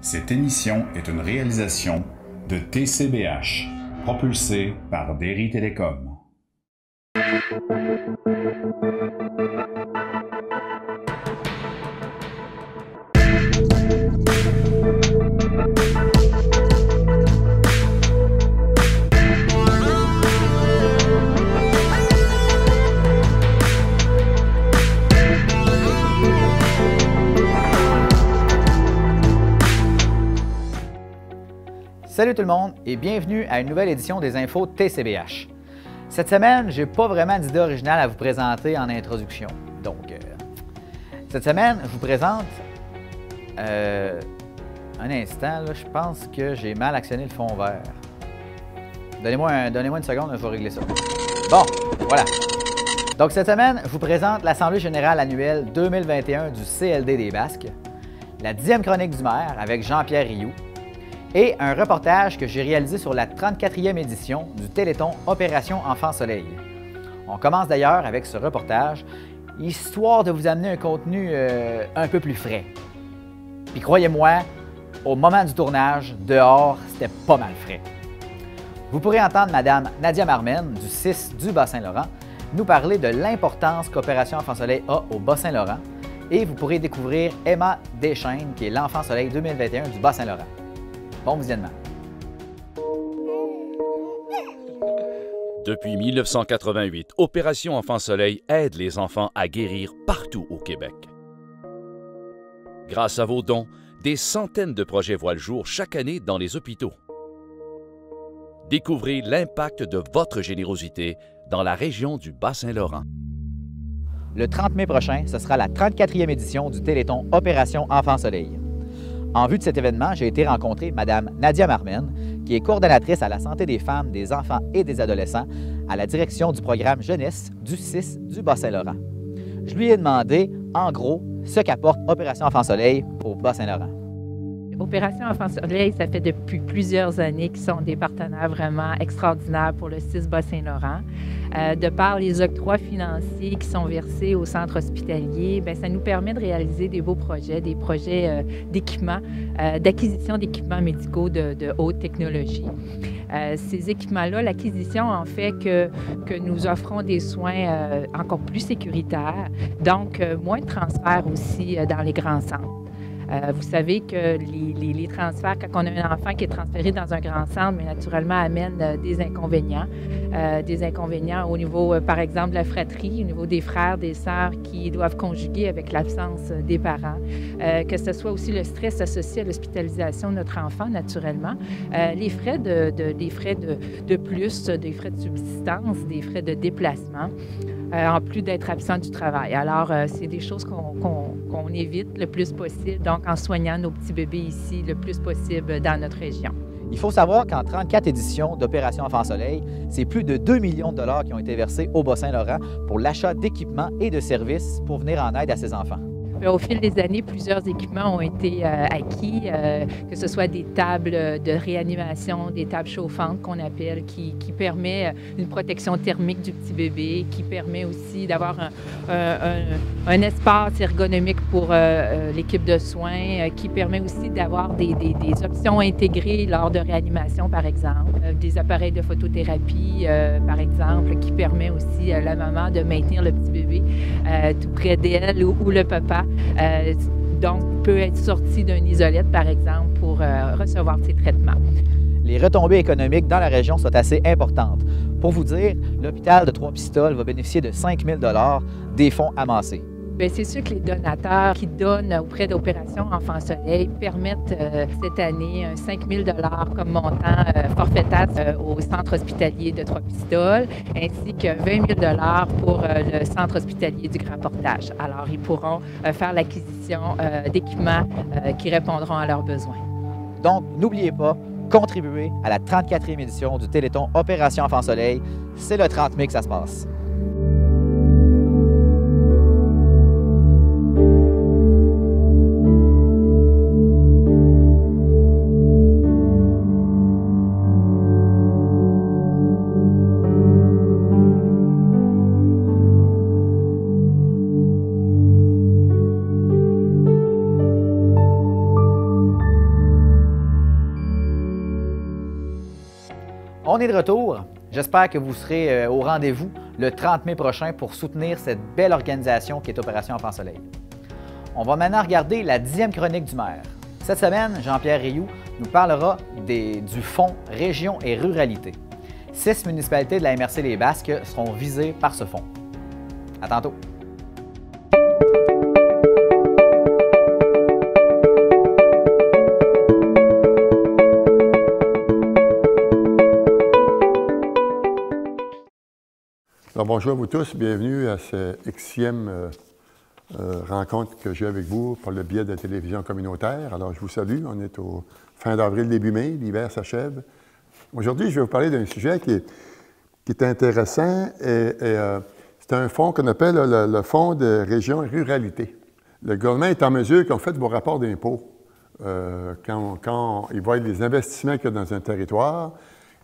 Cette émission est une réalisation de TCBH, propulsée par Derry Télécom. Salut tout le monde et bienvenue à une nouvelle édition des infos TCBH. Cette semaine, j'ai pas vraiment d'idée originale à vous présenter en introduction. Donc, cette semaine, je vous présente... un instant, là, je pense que j'ai mal actionné le fond vert. Donnez-moi une seconde, je vais régler ça. Bon, voilà. Donc, cette semaine, je vous présente l'Assemblée générale annuelle 2021 du CLD des Basques, la 10e chronique du maire avec Jean-Pierre Rioux, et un reportage que j'ai réalisé sur la 34e édition du Téléthon Opération Enfant Soleil. On commence d'ailleurs avec ce reportage, histoire de vous amener un contenu un peu plus frais. Puis croyez-moi, au moment du tournage, dehors, c'était pas mal frais. Vous pourrez entendre Mme Nadia Marmen, du 6 du Bas-Saint-Laurent, nous parler de l'importance qu'Opération Enfant Soleil a au Bas-Saint-Laurent, et vous pourrez découvrir Emma Deschaines, qui est l'Enfant Soleil 2021 du Bas-Saint-Laurent. Bon visionnement. Depuis 1988, Opération Enfant Soleil aide les enfants à guérir partout au Québec. Grâce à vos dons, des centaines de projets voient le jour chaque année dans les hôpitaux. Découvrez l'impact de votre générosité dans la région du Bas-Saint-Laurent. Le 30 mai prochain, ce sera la 34e édition du Téléthon Opération Enfant Soleil. En vue de cet événement, j'ai été rencontrer Mme Nadia Marmen, qui est coordonnatrice à la santé des femmes, des enfants et des adolescents à la direction du programme Jeunesse du 6 du Bas-Saint-Laurent. Je lui ai demandé, en gros, ce qu'apporte Opération Enfant Soleil au Bas-Saint-Laurent. Opération Enfant Soleil, ça fait depuis plusieurs années qu'ils sont des partenaires vraiment extraordinaires pour le 6 Bas-Saint-Laurent. De par les octrois financiers qui sont versés au centre hospitalier, bien, ça nous permet de réaliser des beaux projets, des projets d'équipement, d'acquisition d'équipements médicaux de haute technologie. Ces équipements-là, l'acquisition en fait que nous offrons des soins encore plus sécuritaires, donc moins de transferts aussi dans les grands centres. Vous savez que les transferts, quand on a un enfant qui est transféré dans un grand centre, mais naturellement amène des inconvénients au niveau, par exemple, de la fratrie, au niveau des frères, des sœurs qui doivent conjuguer avec l'absence des parents, que ce soit aussi le stress associé à l'hospitalisation de notre enfant, naturellement, les frais des frais de plus, des frais de subsistance, des frais de déplacement. En plus d'être absent du travail. Alors, c'est des choses qu'on évite le plus possible, donc en soignant nos petits bébés ici le plus possible dans notre région. Il faut savoir qu'en 34 éditions d'Opération Enfant Soleil, c'est plus de 2 millions de dollars qui ont été versés au Bas-Saint-Laurent pour l'achat d'équipements et de services pour venir en aide à ces enfants. Au fil des années, plusieurs équipements ont été acquis, que ce soit des tables de réanimation, des tables chauffantes qu'on appelle, qui permet une protection thermique du petit bébé, qui permet aussi d'avoir un espace ergonomique pour l'équipe de soins, qui permet aussi d'avoir des options intégrées lors de réanimation, par exemple, des appareils de photothérapie, par exemple, qui permet aussi à la maman de maintenir le petit bébé tout près d'elle ou le papa. Donc, peut être sorti d'une isolette, par exemple, pour recevoir ses traitements. Les retombées économiques dans la région sont assez importantes. Pour vous dire, l'hôpital de Trois-Pistoles va bénéficier de 5 000 $ des fonds amassés. Bien, c'est sûr que les donateurs qui donnent auprès d'Opération Enfant Soleil permettent cette année 5 000 $ comme montant forfaitaire au centre hospitalier de Trois-Pistoles, ainsi que 20 000 $ pour le centre hospitalier du Grand Portage. Alors, ils pourront faire l'acquisition d'équipements qui répondront à leurs besoins. Donc, n'oubliez pas, contribuez à la 34e édition du Téléthon Opération Enfant Soleil. C'est le 30 mai que ça se passe. On est de retour. J'espère que vous serez au rendez-vous le 30 mai prochain pour soutenir cette belle organisation qui est Opération Enfants Soleil. On va maintenant regarder la 10e chronique du maire. Cette semaine, Jean-Pierre Rioux nous parlera du fonds Région et Ruralité. 6 municipalités de la MRC Les Basques seront visées par ce fonds. À tantôt. Alors, bonjour à vous tous, bienvenue à cette Xème rencontre que j'ai avec vous par le biais de la télévision communautaire. Alors, je vous salue, on est au fin d'avril, début mai, l'hiver s'achève. Aujourd'hui, je vais vous parler d'un sujet qui est intéressant et c'est un fonds qu'on appelle le Fonds de Région et Ruralité. Le gouvernement est en mesure, quand vous faites vos rapports d'impôts, quand ils voient les investissements qu'il y a dans un territoire,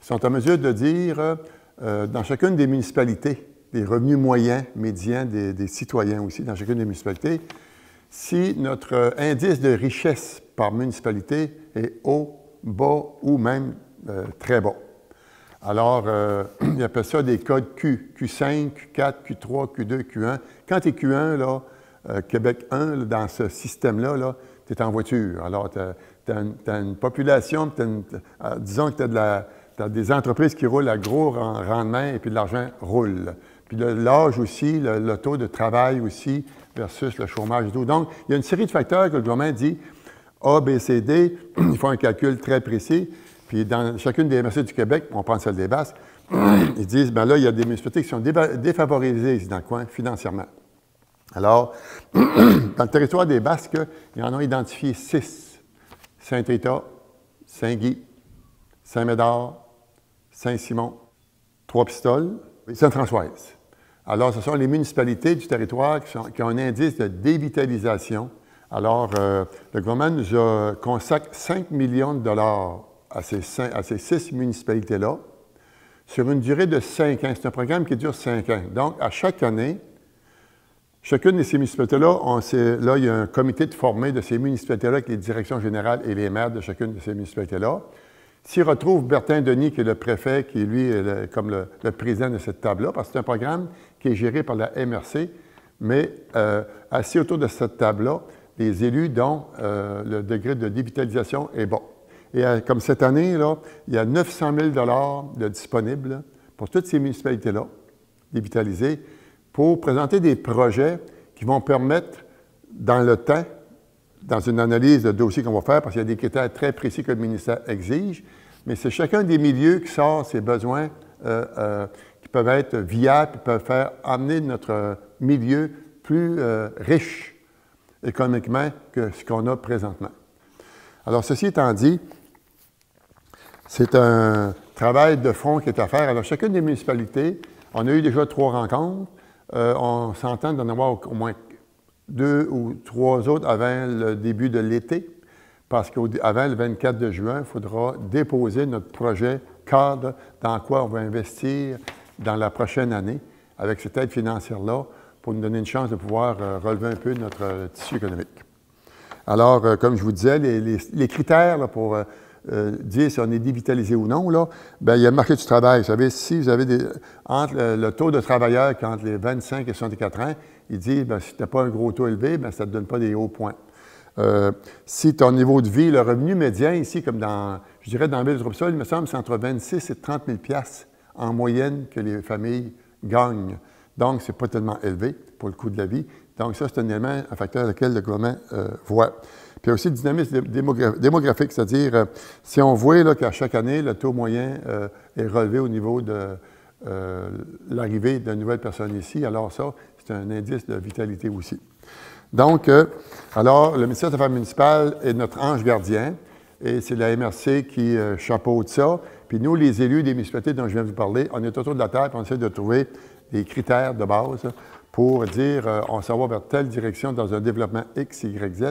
ils sont en mesure de dire dans chacune des municipalités, les revenus moyens, médians des citoyens aussi, dans chacune des municipalités, si notre indice de richesse par municipalité est haut, bas ou même très bas. Alors, ils appellent ça des codes Q, Q5, Q4, Q3, Q2, Q1. Quand tu es Q1, là, Québec 1, là, dans ce système-là, tu es en voiture. Alors, tu as une population, disons que tu as des entreprises qui roulent à gros rendement et puis de l'argent roule. Puis l'âge aussi, le taux de travail aussi versus le chômage et tout. Donc, il y a une série de facteurs que le gouvernement dit A, B, C, D. Ils font un calcul très précis. Puis dans chacune des MRC du Québec, on prend celle des Basques, ils disent, bien là, il y a des municipalités qui sont défavorisées ici dans le coin financièrement. Alors, dans le territoire des Basques, ils en ont identifié 6. Saint-Rita, Saint-Guy, Saint-Médard, Saint-Simon, Trois-Pistoles et Sainte-Françoise. Alors, ce sont les municipalités du territoire qui ont un indice de dévitalisation. Alors, le gouvernement nous consacre 5 millions de dollars à ces 6 municipalités-là sur une durée de 5 ans. C'est un programme qui dure 5 ans. Donc, à chaque année, chacune de ces municipalités-là, là, il y a un comité de formé de ces municipalités-là avec les directions générales et les maires de chacune de ces municipalités-là. S'il retrouve Bertin Denis, qui est le préfet, qui lui est comme le président de cette table-là, parce que c'est un programme qui est géré par la MRC, mais assis autour de cette table-là, les élus dont le degré de dévitalisation est bon. Et comme cette année, là, il y a 900 000 $ de disponibles pour toutes ces municipalités-là, dévitalisées, pour présenter des projets qui vont permettre, dans le temps, dans une analyse de dossier qu'on va faire, parce qu'il y a des critères très précis que le ministère exige, mais c'est chacun des milieux qui sort ses besoins qui peuvent être viables, qui peuvent faire amener notre milieu plus riche économiquement que ce qu'on a présentement. Alors, ceci étant dit, c'est un travail de fond qui est à faire. Alors, chacune des municipalités, on a eu déjà 3 rencontres. On s'entend d'en avoir au moins 2 ou 3 autres avant le début de l'été, parce qu'avant le 24 de juin, il faudra déposer notre projet cadre dans quoi on va investir dans la prochaine année avec cette aide financière-là pour nous donner une chance de pouvoir relever un peu notre tissu économique. Alors, comme je vous disais, les critères là, pour dire si on est dévitalisé ou non, là, bien, il y a le marché du travail. Vous savez, si vous avez entre le taux de travailleurs qui est entre les 25 et 64 ans, il dit, bien, si tu n'as pas un gros taux élevé, bien, ça ne te donne pas des hauts points. Si ton niveau de vie, le revenu médian ici, comme je dirais dans la ville de Trois-Pistoles, il me semble que c'est entre 26 et 30 000 $ en moyenne que les familles gagnent. Donc, ce n'est pas tellement élevé pour le coût de la vie. Donc, ça, c'est un élément, un facteur lequel le gouvernement voit. Puis il y a aussi le dynamisme démographique, c'est-à-dire, si on voit là, qu'à chaque année, le taux moyen est relevé au niveau de l'arrivée de nouvelles personnes ici, alors ça, c'est un indice de vitalité aussi. Donc, alors, le ministère des Affaires municipales est notre ange gardien, et c'est la MRC qui chapeaute ça. Puis nous, les élus des municipalités dont je viens de vous parler, on est autour de la table, et on essaie de trouver des critères de base pour dire on s'en va vers telle direction dans un développement X, Y, Z,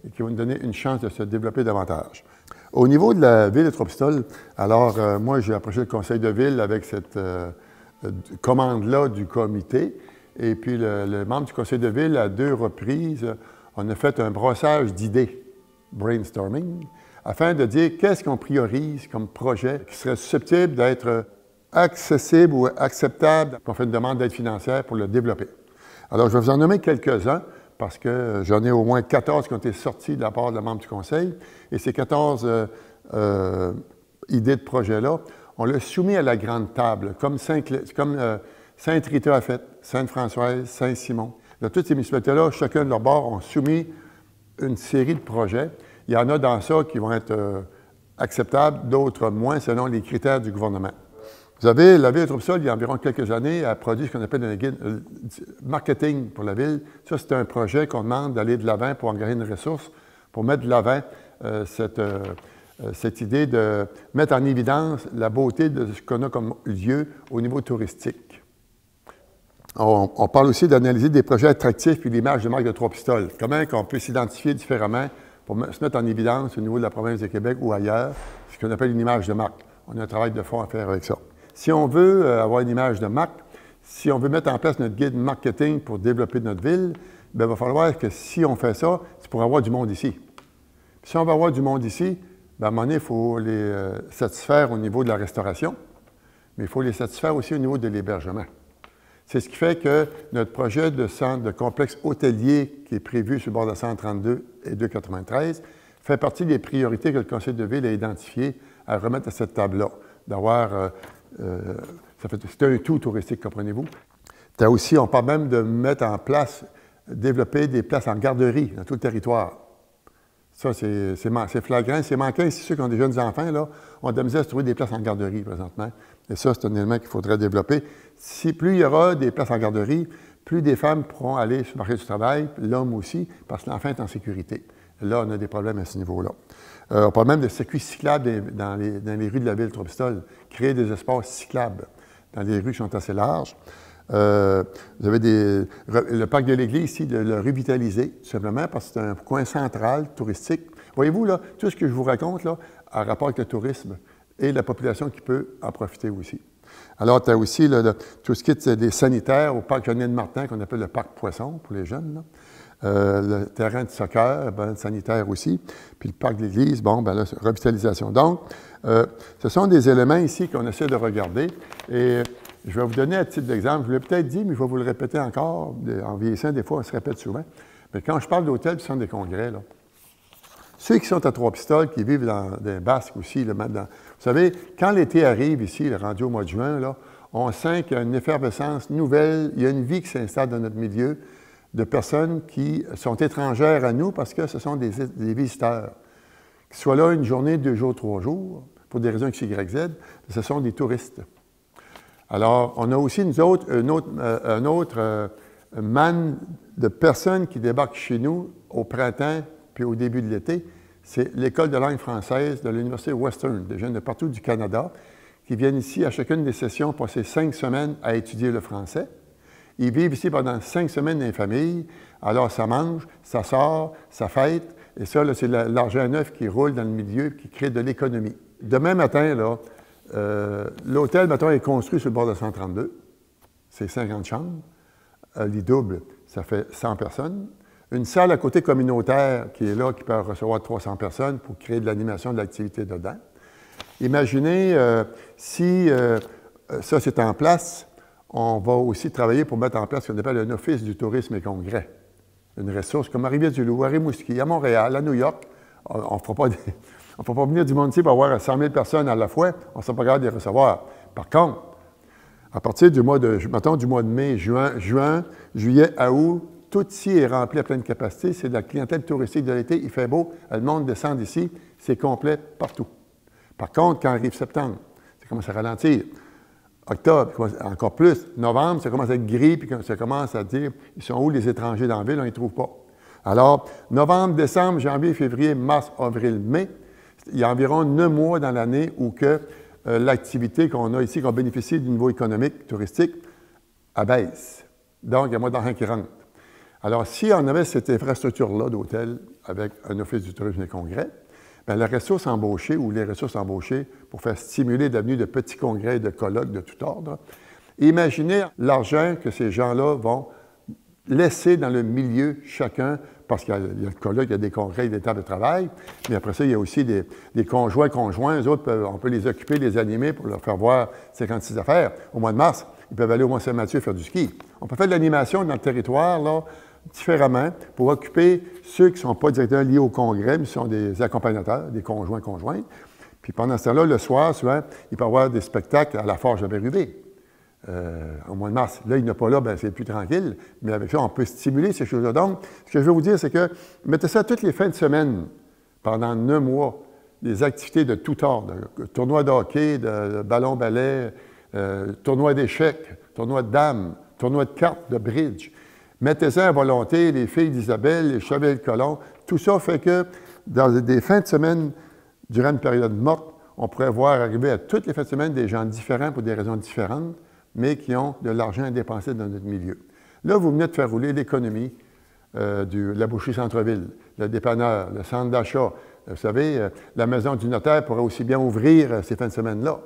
et qui va nous donner une chance de se développer davantage. Au niveau de la ville de Trois-Pistoles, alors moi, j'ai approché le conseil de ville avec cette commande-là du comité, et puis le membre du conseil de ville, à 2 reprises, on a fait un brossage d'idées, brainstorming, afin de dire qu'est-ce qu'on priorise comme projet qui serait susceptible d'être accessible ou acceptable, qu'on fait une demande d'aide financière pour le développer. Alors, je vais vous en nommer quelques-uns, parce que j'en ai au moins 14 qui ont été sortis de la part de membres du Conseil, et ces 14 idées de projet-là, on l'a soumis à la grande table, comme Sainte-Rita a fait, Sainte-Françoise, Saint-Simon. Dans toutes ces municipalités-là, chacun de leur bord ont soumis une série de projets. Il y en a dans ça qui vont être acceptables, d'autres moins, selon les critères du gouvernement. Vous savez, la Ville de Trompe-l'Œil, il y a environ quelques années, a produit ce qu'on appelle un guide marketing pour la Ville. Ça, c'est un projet qu'on demande d'aller de l'avant pour engager une ressource, pour mettre de l'avant cette idée de mettre en évidence la beauté de ce qu'on a comme lieu au niveau touristique. On parle aussi d'analyser des projets attractifs puis l'image de marque de Trois-Pistoles. Comment on peut s'identifier différemment pour se mettre en évidence au niveau de la province de Québec ou ailleurs, ce qu'on appelle une image de marque. On a un travail de fond à faire avec ça. Si on veut avoir une image de marque, si on veut mettre en place notre guide marketing pour développer notre ville, bien, il va falloir que si on fait ça, c'est pour avoir du monde ici. Puis si on veut avoir du monde ici, bien, à un moment donné, il faut les satisfaire au niveau de la restauration, mais il faut les satisfaire aussi au niveau de l'hébergement. C'est ce qui fait que notre projet de centre de complexe hôtelier qui est prévu sur le bord de la 132 et 293 fait partie des priorités que le Conseil de ville a identifiées à remettre à cette table-là, d'avoir... c'est un tout touristique, comprenez-vous. Aussi, on parle même de mettre en place, développer des places en garderie dans tout le territoire. Ça, c'est flagrant, c'est manquant. Ici, ceux qui ont des jeunes enfants, là, on a de la misère à se trouver des places en garderie présentement. Et ça, c'est un élément qu'il faudrait développer. Plus il y aura des places en garderie, plus des femmes pourront aller sur le marché du travail, l'homme aussi, parce que l'enfant est en sécurité. Là, on a des problèmes à ce niveau-là. On parle même de circuits cyclables dans les rues de la ville de Trois-Pistoles, créer des espaces cyclables dans les rues qui sont assez larges. Vous avez le parc de l'Église ici, de le revitaliser, tout simplement, parce que c'est un coin central, touristique. Voyez-vous, là, tout ce que je vous raconte, là, a rapport avec le tourisme et la population qui peut en profiter aussi. Alors, tu as aussi tout ce qui est des sanitaires au parc Jeannette Martin, qu'on appelle le parc Poisson pour les jeunes, là. Le terrain de soccer, ben, sanitaire aussi, puis le parc de l'Église, bon, ben là, revitalisation. Donc, ce sont des éléments ici qu'on essaie de regarder. Et je vais vous donner un titre d'exemple. Je l'ai peut-être dit, mais je vais vous le répéter encore. En vieillissant, des fois, on se répète souvent. Mais quand je parle d'hôtels, ce sont des congrès, là. Ceux qui sont à Trois-Pistoles, qui vivent dans les Basques aussi, vous savez, quand l'été arrive ici, rendu au mois de juin, là, on sent qu'il y a une effervescence nouvelle, il y a une vie qui s'installe dans notre milieu, de personnes qui sont étrangères à nous parce que ce sont des visiteurs. Qu'ils soient là une journée, 2 jours, 3 jours, pour des raisons X, Y, Z, ce sont des touristes. Alors, on a aussi, nous autres, un autre manne de personnes qui débarquent chez nous au printemps puis au début de l'été. C'est l'École de langue française de l'Université Western, des jeunes de partout du Canada, qui viennent ici à chacune des sessions passer 5 semaines à étudier le français. Ils vivent ici pendant 5 semaines dans les familles. Alors, ça mange, ça sort, ça fête. Et ça, c'est l'argent neuf qui roule dans le milieu, qui crée de l'économie. Demain matin, l'hôtel, mettons, est construit sur le bord de 132. C'est 50 chambres. Lit double, ça fait 100 personnes. Une salle à côté communautaire qui est là, qui peut recevoir 300 personnes pour créer de l'animation, de l'activité dedans. Imaginez si ça, c'est en place. On va aussi travailler pour mettre en place ce qu'on appelle un office du tourisme et congrès. Une ressource comme à Rivière-du-Loup, à Rimouski, à Montréal, à New York. On ne fera pas venir du monde ici pour avoir 100 000 personnes à la fois. On ne sera pas capable de les recevoir. Par contre, à partir du mois de mai, juin, juillet, août, tout ici est rempli à pleine capacité. C'est de la clientèle touristique de l'été. Il fait beau. Le monde descend d'ici. C'est complet partout. Par contre, quand arrive septembre, ça commence à ralentir. Octobre, encore plus. Novembre, ça commence à être gris, puis ça commence à dire, ils sont où les étrangers dans la ville? On ne les trouve pas. Alors, novembre, décembre, janvier, février, mars, avril, mai, il y a environ 9 mois dans l'année où que l'activité qu'on a ici, qu'on bénéficie du niveau économique, touristique, abaisse. Donc, il y a moins d'argent qui rentre. Alors, si on avait cette infrastructure-là d'hôtel avec un office du tourisme et congrès, bien, la ressource embauchée ou les ressources embauchées pour faire stimuler l'avenue de petits congrès, de colloques de tout ordre, imaginez l'argent que ces gens-là vont laisser dans le milieu chacun, parce qu'il y a le colloque, il y a des congrès, il y a des tables de travail, mais après ça, il y a aussi des conjoints, eux autres, on peut les occuper, les animer pour leur faire voir 56 affaires. Au mois de mars, ils peuvent aller au Mont-Saint-Mathieu faire du ski. On peut faire de l'animation dans le territoire, là, différemment, pour occuper ceux qui ne sont pas directement liés au congrès, mais qui sont des accompagnateurs, des conjoints. Puis pendant ce temps-là, le soir, souvent, il peut y avoir des spectacles à la Forge de Bérubé. Au mois de mars. Là, il n'est pas là, bien, c'est plus tranquille, mais avec ça, on peut stimuler ces choses-là. Donc, ce que je veux vous dire, c'est que mettez ça toutes les fins de semaine, pendant 9 mois, des activités de tout ordre, tournois de hockey, de ballon-ballet, tournois d'échecs, tournois de dames, tournois de cartes, de bridge. Mettez ça à volonté, les filles d'Isabelle, les chevaliers de Colomb. Tout ça fait que dans des fins de semaine, durant une période morte, on pourrait voir arriver à toutes les fins de semaine des gens différents pour des raisons différentes, mais qui ont de l'argent à dépenser dans notre milieu. Là, vous venez de faire rouler l'économie de la boucherie centre-ville, le dépanneur, le centre d'achat. Vous savez, la maison du notaire pourrait aussi bien ouvrir ces fins de semaine-là.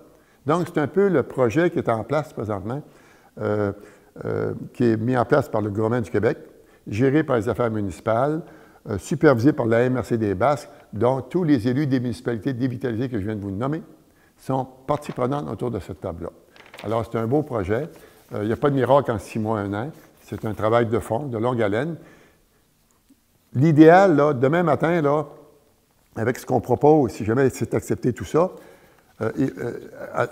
Donc, c'est un peu le projet qui est en place présentement, qui est mis en place par le gouvernement du Québec, géré par les affaires municipales, supervisé par la MRC des Basques, dont tous les élus des municipalités dévitalisées que je viens de vous nommer sont partie prenante autour de cette table-là. Alors, c'est un beau projet. Il n'y a pas de miracle en 6 mois, 1 an. C'est un travail de fond, de longue haleine. L'idéal, là, demain matin, là, avec ce qu'on propose, si jamais c'est accepté tout ça,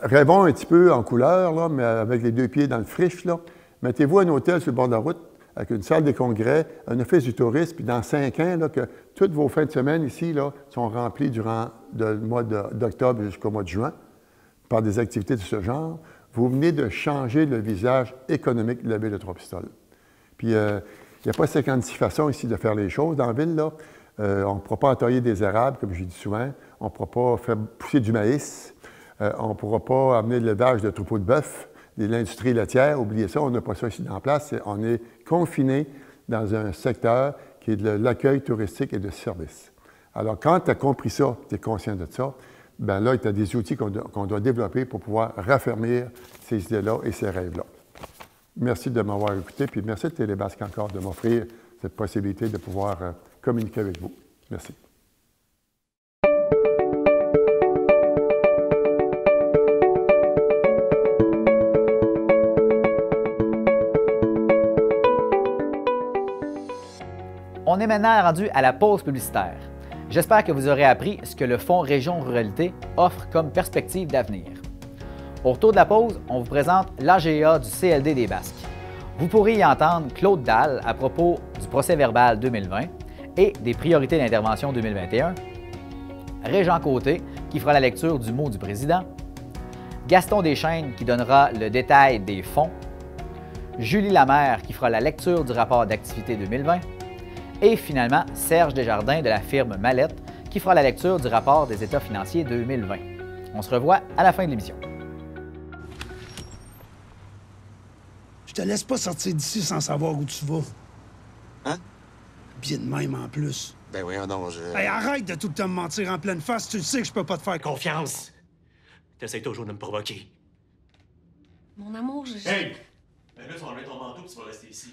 rêvons un petit peu en couleur, là, mais avec les 2 pieds dans le friche, là. Mettez-vous un hôtel sur le bord de la route, avec une salle des congrès, un office du tourisme, puis dans 5 ans, là, que toutes vos fins de semaine ici là, sont remplies durant le mois d'octobre jusqu'au mois de juin par des activités de ce genre. Vous venez de changer le visage économique de la ville de Trois-Pistoles. Puis, il n'y a pas 56 façons ici de faire les choses dans la ville, là. On ne pourra pas entailler des érables, comme je dis souvent. On ne pourra pas faire pousser du maïs. On ne pourra pas amener de l'élevage de troupeaux de bœuf, de l'industrie laitière. Oubliez ça, on n'a pas ça ici en place. On est confiné dans un secteur qui est de l'accueil touristique et de service. Alors, quand tu as compris ça, tu es conscient de ça, bien là, tu as des outils qu'on doit développer pour pouvoir raffermir ces idées-là et ces rêves-là. Merci de m'avoir écouté, puis merci de Télébasque encore de m'offrir cette possibilité de pouvoir communiquer avec vous. Merci. On est maintenant rendu à la pause publicitaire. J'espère que vous aurez appris ce que le Fonds Région Ruralité offre comme perspective d'avenir. Au retour de la pause, on vous présente l'AGA du CLD des Basques. Vous pourrez y entendre Claude Dalle à propos du procès-verbal 2020 et des priorités d'intervention 2021, Régent Côté qui fera la lecture du mot du président, Gaston Deschênes qui donnera le détail des fonds, Julie Lamère qui fera la lecture du rapport d'activité 2020 et finalement Serge Desjardins de la firme Mallette qui fera la lecture du rapport des états financiers 2020. On se revoit à la fin de l'émission. Je te laisse pas sortir d'ici sans savoir où tu vas. Hein? Bien de même en plus. Ben voyons donc, Hey, arrête de tout le temps me mentir en pleine face, tu le sais que je peux pas te faire Confiance. T'essayes toujours de me provoquer. Mon amour, je... Hey! Ben là, tu vas enlever ton manteau et tu vas rester ici.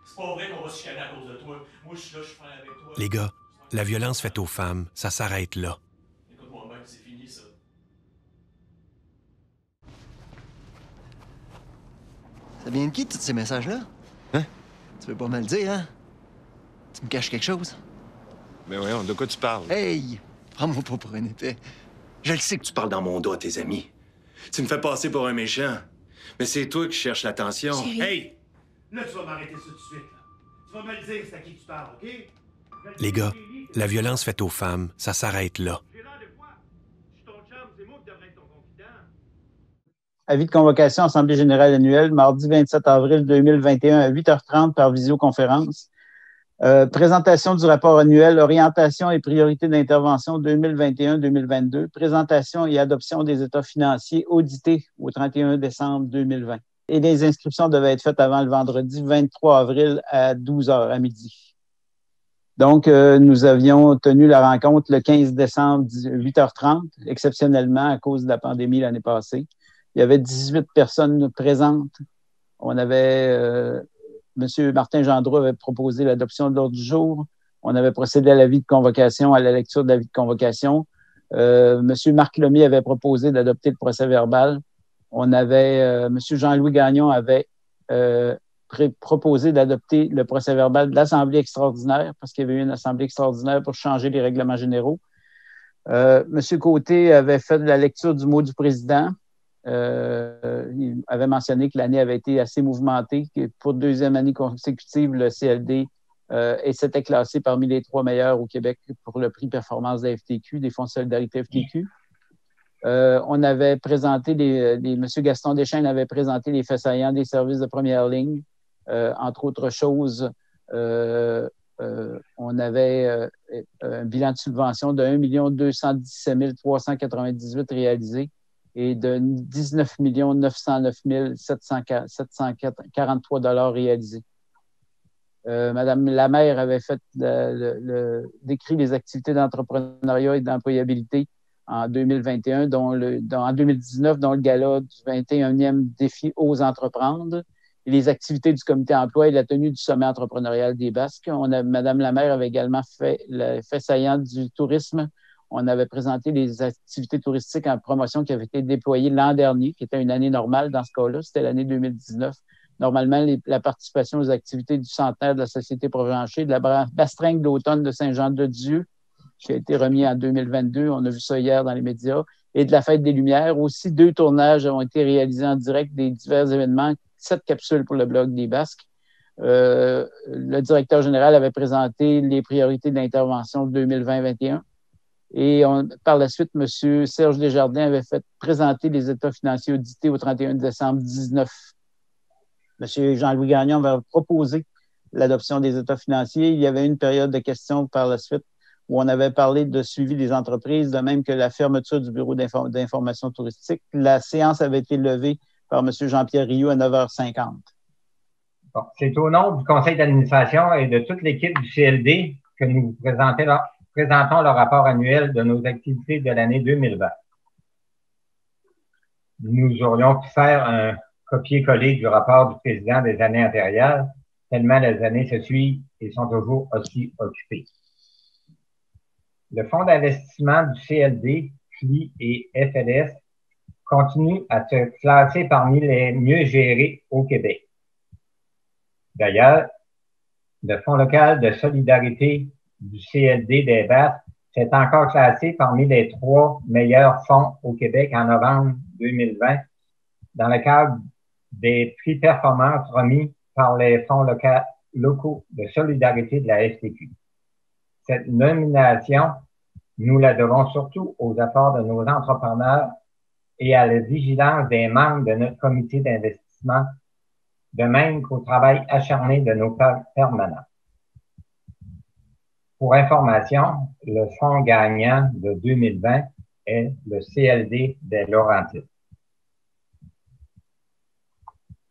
C'est pas vrai qu'on va se chicaner à cause de toi. Moi, je suis là, je suis frère avec toi. Les gars, la violence faite aux femmes, ça s'arrête là. Écoute-moi même, c'est fini, ça. Ça vient de qui, tous ces messages-là? Hein? Tu veux pas me le dire, hein? Tu me caches quelque chose? Mais voyons, de quoi tu parles? Hey! Prends-moi pas pour un épais. Je le sais que tu Tu parles dans mon dos à tes amis. Tu me fais passer pour un méchant. Mais c'est toi qui cherches l'attention. Chérie. Hey! Là, tu vas m'arrêter ça tout de suite, là. Tu vas me le dire, c'est à qui tu parles, OK? Les gars, la violence faite aux femmes, ça s'arrête là. J'ai l'air de quoi? Je suis ton chum, c'est moi qui devrais être ton confident. Avis de convocation Assemblée générale annuelle, mardi 27 avril 2021 à 8h30 par visioconférence. Présentation du rapport annuel, orientation et priorités d'intervention 2021-2022, présentation et adoption des états financiers audités au 31 décembre 2020. Et les inscriptions devaient être faites avant le vendredi 23 avril à 12h à midi. Donc, nous avions tenu la rencontre le 15 décembre 8h30, exceptionnellement à cause de la pandémie l'année passée. Il y avait 18 personnes présentes. On avait M. Martin Gendreau avait proposé l'adoption de l'ordre du jour. On avait procédé à l'avis de convocation, à la lecture de l'avis de convocation. M. Marc Lemay avait proposé d'adopter le procès-verbal. M. Jean-Louis Gagnon avait proposé d'adopter le procès-verbal de l'Assemblée extraordinaire, parce qu'il y avait eu une Assemblée extraordinaire pour changer les règlements généraux. M. Côté avait fait la lecture du mot du président. Il avait mentionné que l'année avait été assez mouvementée, que pour deuxième année consécutive, le CLD s'était classé parmi les 3 meilleurs au Québec pour le prix performance de la FTQ, des fonds de solidarité FTQ. On avait présenté, M. Gaston Deschênes avait présenté les faits saillants des services de première ligne. Entre autres choses, on avait un bilan de subvention de 1 217 398 réalisé et de 19 909 743 $ réalisés. Madame Lamère avait décrit les activités d'entrepreneuriat et d'employabilité en 2021, en 2019, dont le gala du 21e défi Ose entreprendre, et les activités du comité emploi et la tenue du sommet entrepreneurial des Basques. Madame Lamère avait également fait le fait saillant du tourisme. On avait présenté les activités touristiques en promotion qui avaient été déployées l'an dernier, qui était une année normale dans ce cas-là, c'était l'année 2019. Normalement, la participation aux activités du centenaire de la Société Provencher, de la bastringue d'automne de Saint-Jean-de-Dieu, qui a été remis en 2022, on a vu ça hier dans les médias, et de la Fête des Lumières. Aussi, 2 tournages ont été réalisés en direct des divers événements, 7 capsules pour le blog des Basques. Le directeur général avait présenté les priorités d'intervention 2020-2021. Et par la suite, M. Serge Desjardins avait fait présenter les états financiers audités au 31 décembre 2019. M. Jean-Louis Gagnon avait proposé l'adoption des états financiers. Il y avait une période de questions par la suite où on avait parlé de suivi des entreprises, de même que la fermeture du bureau d'information touristique. La séance avait été levée par M. Jean-Pierre Rioux à 9h50. Bon, c'est au nom du conseil d'administration et de toute l'équipe du CLD que nous présentons le rapport annuel de nos activités de l'année 2020. Nous aurions pu faire un copier-coller du rapport du président des années antérieures, tellement les années se suivent et sont toujours aussi occupées. Le fonds d'investissement du CLD, FLI et FLS continue à se classer parmi les mieux gérés au Québec. D'ailleurs, le Fonds local de solidarité du CLD des Basques s'est encore classé parmi les 3 meilleurs fonds au Québec en novembre 2020 dans le cadre des prix performance remis par les fonds locaux de solidarité de la FTQ. Cette nomination, nous la devons surtout aux efforts de nos entrepreneurs et à la vigilance des membres de notre comité d'investissement, de même qu'au travail acharné de nos permanents. Pour information, le fonds gagnant de 2020 est le CLD des Laurentides.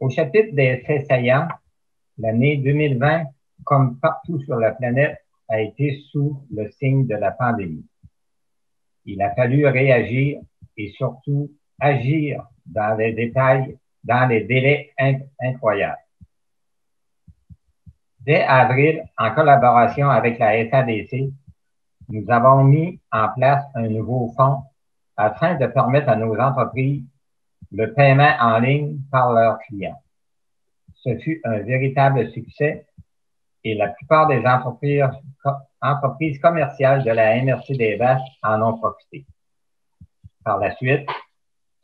Au chapitre des faits saillants, l'année 2020, comme partout sur la planète, a été sous le signe de la pandémie. Il a fallu réagir et surtout agir dans les délais incroyables. Dès avril, en collaboration avec la SADC, nous avons mis en place un nouveau fonds afin de permettre à nos entreprises le paiement en ligne par leurs clients. Ce fut un véritable succès et la plupart des entreprises commerciales de la MRC des Basques en ont profité. Par la suite,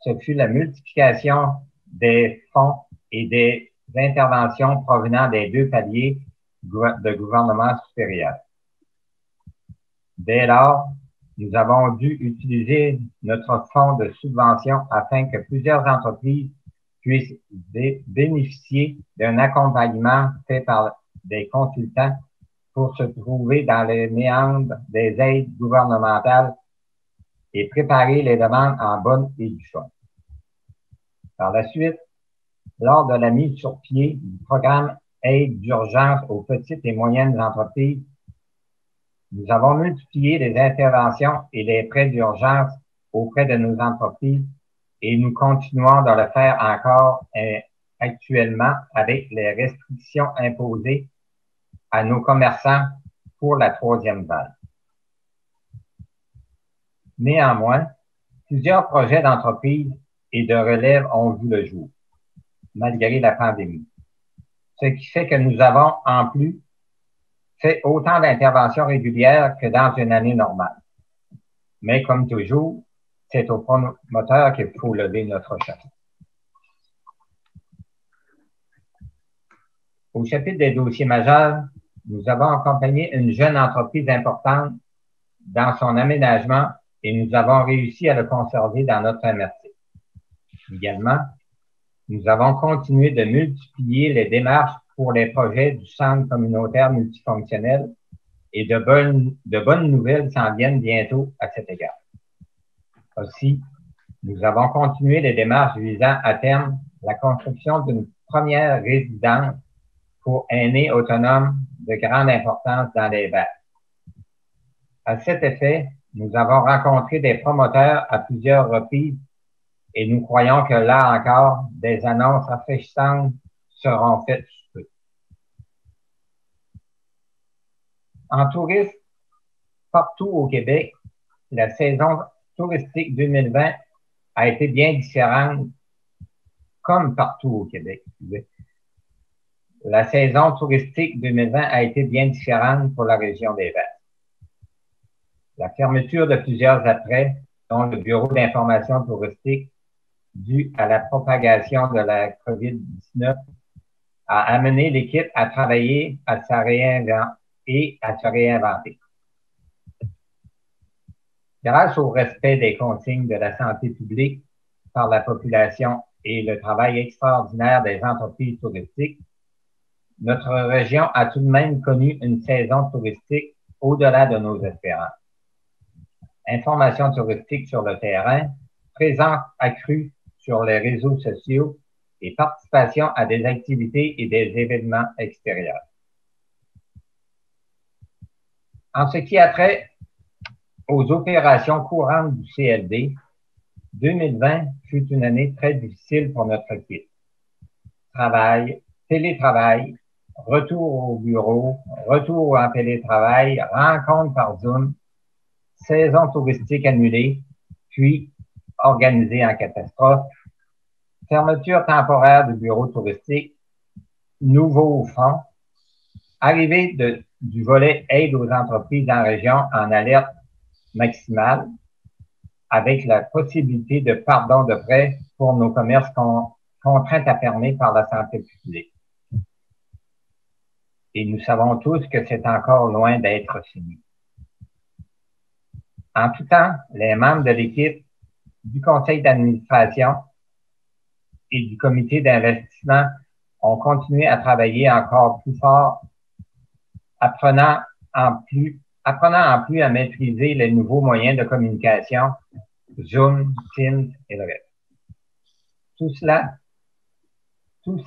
ce fut la multiplication des fonds et des interventions provenant des 2 paliers de gouvernement supérieur. Dès lors, nous avons dû utiliser notre fonds de subvention afin que plusieurs entreprises puissent bénéficier d'un accompagnement fait par des consultants pour se trouver dans les méandres des aides gouvernementales et préparer les demandes en bonne et due forme. Par la suite, lors de la mise sur pied du programme Aide d'urgence aux petites et moyennes entreprises, nous avons multiplié les interventions et les prêts d'urgence auprès de nos entreprises et nous continuons de le faire encore actuellement avec les restrictions imposées à nos commerçants pour la troisième vague. Néanmoins, plusieurs projets d'entreprise et de relève ont vu le jour, malgré la pandémie. Ce qui fait que nous avons en plus fait autant d'interventions régulières que dans une année normale. Mais comme toujours, c'est aux promoteurs qu'il faut lever notre chapeau. Au chapitre des dossiers majeurs, nous avons accompagné une jeune entreprise importante dans son aménagement et nous avons réussi à le conserver dans notre MRC. Également, nous avons continué de multiplier les démarches pour les projets du Centre communautaire multifonctionnel et de bonnes nouvelles s'en viennent bientôt à cet égard. Aussi, nous avons continué les démarches visant à terme la construction d'une première résidence pour aînés autonomes de grande importance dans les bacs. À cet effet, nous avons rencontré des promoteurs à plusieurs reprises et nous croyons que là encore, des annonces rafraîchissantes seront faites sous peu. En tourisme, partout au Québec, la saison touristique 2020 a été bien différente, comme partout au Québec. La saison touristique 2020 a été bien différente pour la région des Verts. La fermeture de plusieurs attraits, dont le Bureau d'information touristique, dû à la propagation de la COVID-19, a amené l'équipe à travailler à se réinventer. Grâce au respect des consignes de la santé publique par la population et le travail extraordinaire des entreprises touristiques, notre région a tout de même connu une saison touristique au-delà de nos espérances. Information touristique sur le terrain, présence accrue sur les réseaux sociaux et participation à des activités et des événements extérieurs. En ce qui a trait aux opérations courantes du CLD, 2020 fut une année très difficile pour notre équipe. Travail, télétravail, retour au bureau, retour en télétravail, rencontres par Zoom, saison touristique annulée, puis organisée en catastrophe, fermeture temporaire du bureau touristique, nouveau fonds, arrivée du volet aide aux entreprises en région en alerte maximale, avec la possibilité de pardon de prêt pour nos commerces contraints à fermer par la santé publique. Et nous savons tous que c'est encore loin d'être fini. En tout temps, les membres de l'équipe, du conseil d'administration et du comité d'investissement ont continué à travailler encore plus fort, apprenant en plus à maîtriser les nouveaux moyens de communication, Zoom, Teams et le reste. Tout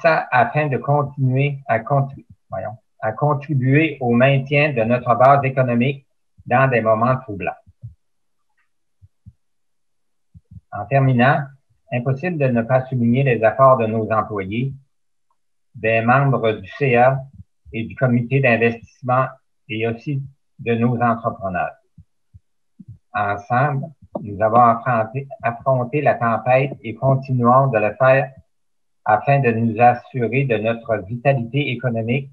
ça afin de continuer à contribuer au maintien de notre base économique dans des moments troublants. En terminant, impossible de ne pas souligner les efforts de nos employés, des membres du CA et du comité d'investissement et aussi de nos entrepreneurs. Ensemble, nous avons affronté la tempête et continuons de le faire afin de nous assurer de notre vitalité économique,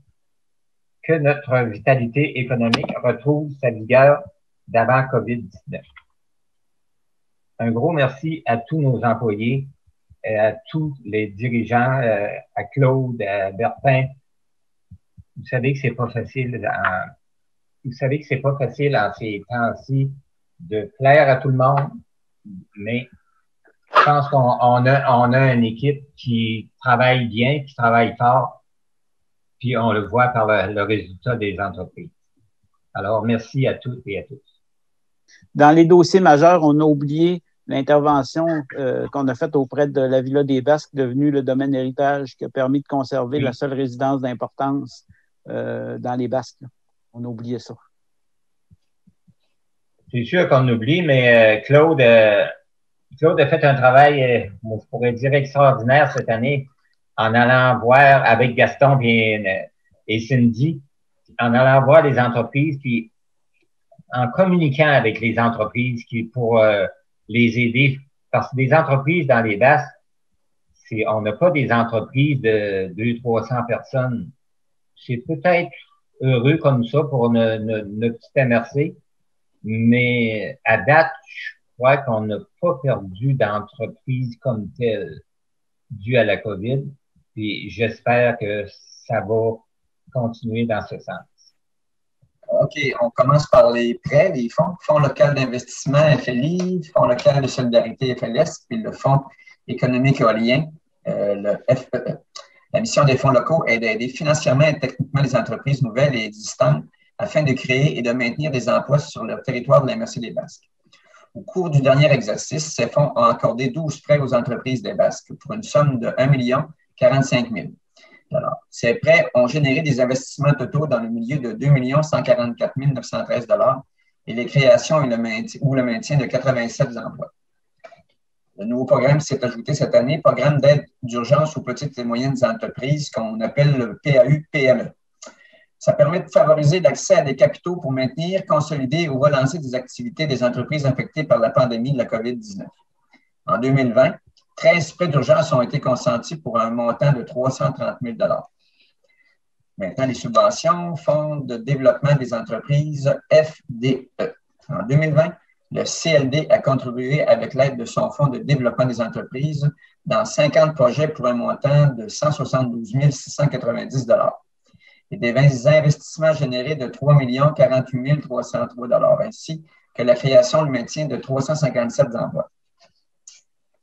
que notre vitalité économique retrouve sa vigueur d'avant COVID-19. Un gros merci à tous nos employés, à tous les dirigeants, à Claude, à Bertin. Vous savez que c'est pas facile en ces temps-ci de plaire à tout le monde, mais je pense qu'on a une équipe qui travaille bien, qui travaille fort, puis on le voit par le résultat des entreprises. Alors, merci à toutes et à tous. Dans les dossiers majeurs, on a oublié l'intervention qu'on a faite auprès de la Villa des Basques, devenue le domaine héritage, qui a permis de conserver la seule résidence d'importance dans les Basques. On a oublié ça. C'est sûr qu'on oublie, mais Claude a fait un travail, je pourrais dire, extraordinaire cette année en allant voir avec Gaston et Cindy, en allant voir les entreprises, puis en communiquant avec les entreprises pour les aider. Parce que des entreprises dans les basses, on n'a pas des entreprises de 200-300 personnes. C'est peut-être heureux comme ça pour notre petite MRC, mais à date, je crois qu'on n'a pas perdu d'entreprise comme telle due à la COVID. Et j'espère que ça va continuer dans ce sens. OK, on commence par les prêts, les Fonds local d'investissement FLI, Fonds local de solidarité FLS, puis le Fonds économique éolien, le FEE. La mission des fonds locaux est d'aider financièrement et techniquement les entreprises nouvelles et existantes afin de créer et de maintenir des emplois sur le territoire de la MRC des Basques. Au cours du dernier exercice, ces fonds ont accordé 12 prêts aux entreprises des Basques pour une somme de 1 045 000. Alors, ces prêts ont généré des investissements totaux dans le milieu de 2 144 913 et les créations et le maintien de 87 emplois. Le nouveau programme s'est ajouté cette année, programme d'aide d'urgence aux petites et moyennes entreprises qu'on appelle le PAU-PME. Ça permet de favoriser l'accès à des capitaux pour maintenir, consolider ou relancer des activités des entreprises affectées par la pandémie de la COVID-19. En 2020, 13 prêts d'urgence ont été consentis pour un montant de 330 000 Maintenant, les subventions, Fonds de développement des entreprises, FDE. En 2020, le CLD a contribué avec l'aide de son Fonds de développement des entreprises dans 50 projets pour un montant de 172 690 et des investissements générés de 3 48 303 ainsi que la création et le maintien de 357 emplois.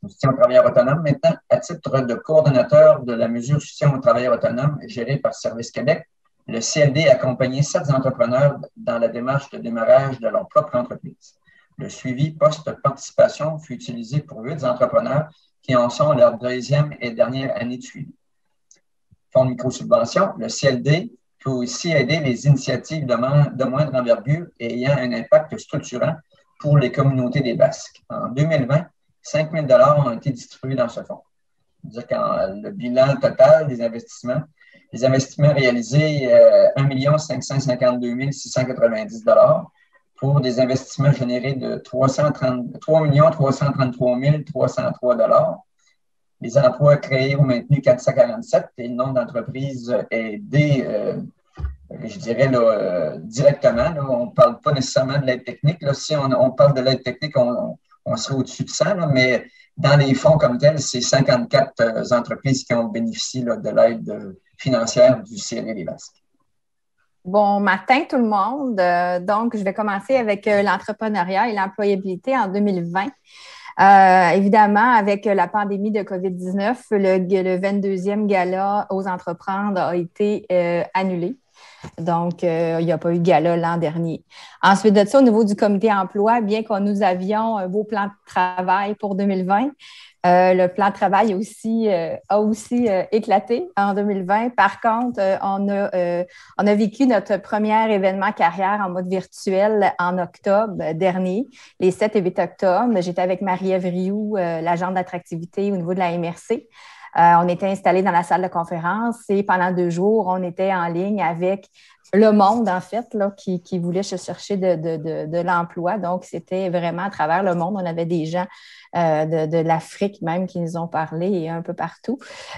Soutien aux travailleurs autonomes. Maintenant, à titre de coordonnateur de la mesure soutien aux travailleurs autonomes gérée par Service Québec, le CLD a accompagné 7 entrepreneurs dans la démarche de démarrage de leur propre entreprise. Le suivi post-participation fut utilisé pour 8 entrepreneurs qui en sont leur 2e et dernière année de suivi. Fonds de microsubvention, le CLD peut aussi aider les initiatives de moindre envergure et ayant un impact structurant pour les communautés des Basques. En 2020, 5 000 ont été distribués dans ce fonds. C'est-à-dire que le bilan total des investissements, les investissements réalisés, 1 552 690 pour des investissements générés de 3 333 303 les emplois créés ou maintenus 447 et le nombre d'entreprises aidées, je dirais là, directement. Là, on ne parle pas nécessairement de l'aide technique. Là, si on parle de l'aide technique, on serait au-dessus de 100, là, mais dans les fonds comme tels, c'est 54 entreprises qui ont bénéficié là, de l'aide financière du CLD des Basques. Bon matin tout le monde. Donc, je vais commencer avec l'entrepreneuriat et l'employabilité en 2020. Évidemment, avec la pandémie de COVID-19, le 22e gala aux entreprendre a été annulé. Donc, il n'y a pas eu de gala l'an dernier. Ensuite de ça, au niveau du comité emploi, bien que nous avions un beau plan de travail pour 2020, le plan de travail a aussi éclaté en 2020. Par contre, on a vécu notre premier événement carrière en mode virtuel en octobre dernier, les 7 et 8 octobre. J'étais avec Marie-Ève Rioux, l'agente d'attractivité au niveau de la MRC. On était installés dans la salle de conférence et pendant 2 jours, on était en ligne avec le monde, en fait, là, qui voulait se chercher de l'emploi. Donc, c'était vraiment à travers le monde. On avait des gens de l'Afrique même qui nous ont parlé et un peu partout.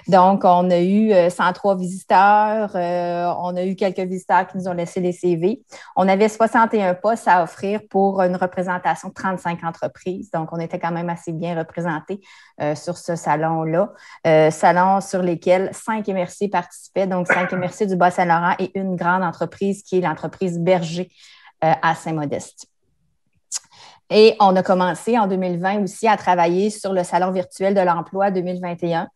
Donc, on a eu 103 visiteurs. On a eu quelques visiteurs qui nous ont laissé les CV. On avait 61 postes à offrir pour une représentation de 35 entreprises. Donc, on était quand même assez bien représentés sur ce salon-là. Salon sur lesquels 5 MRC participaient, donc 5 MRC du Bas-Saint-Laurent et une grande entreprise qui est l'entreprise Berger à Saint-Modeste. Et on a commencé en 2020 aussi à travailler sur le Salon virtuel de l'emploi 2021,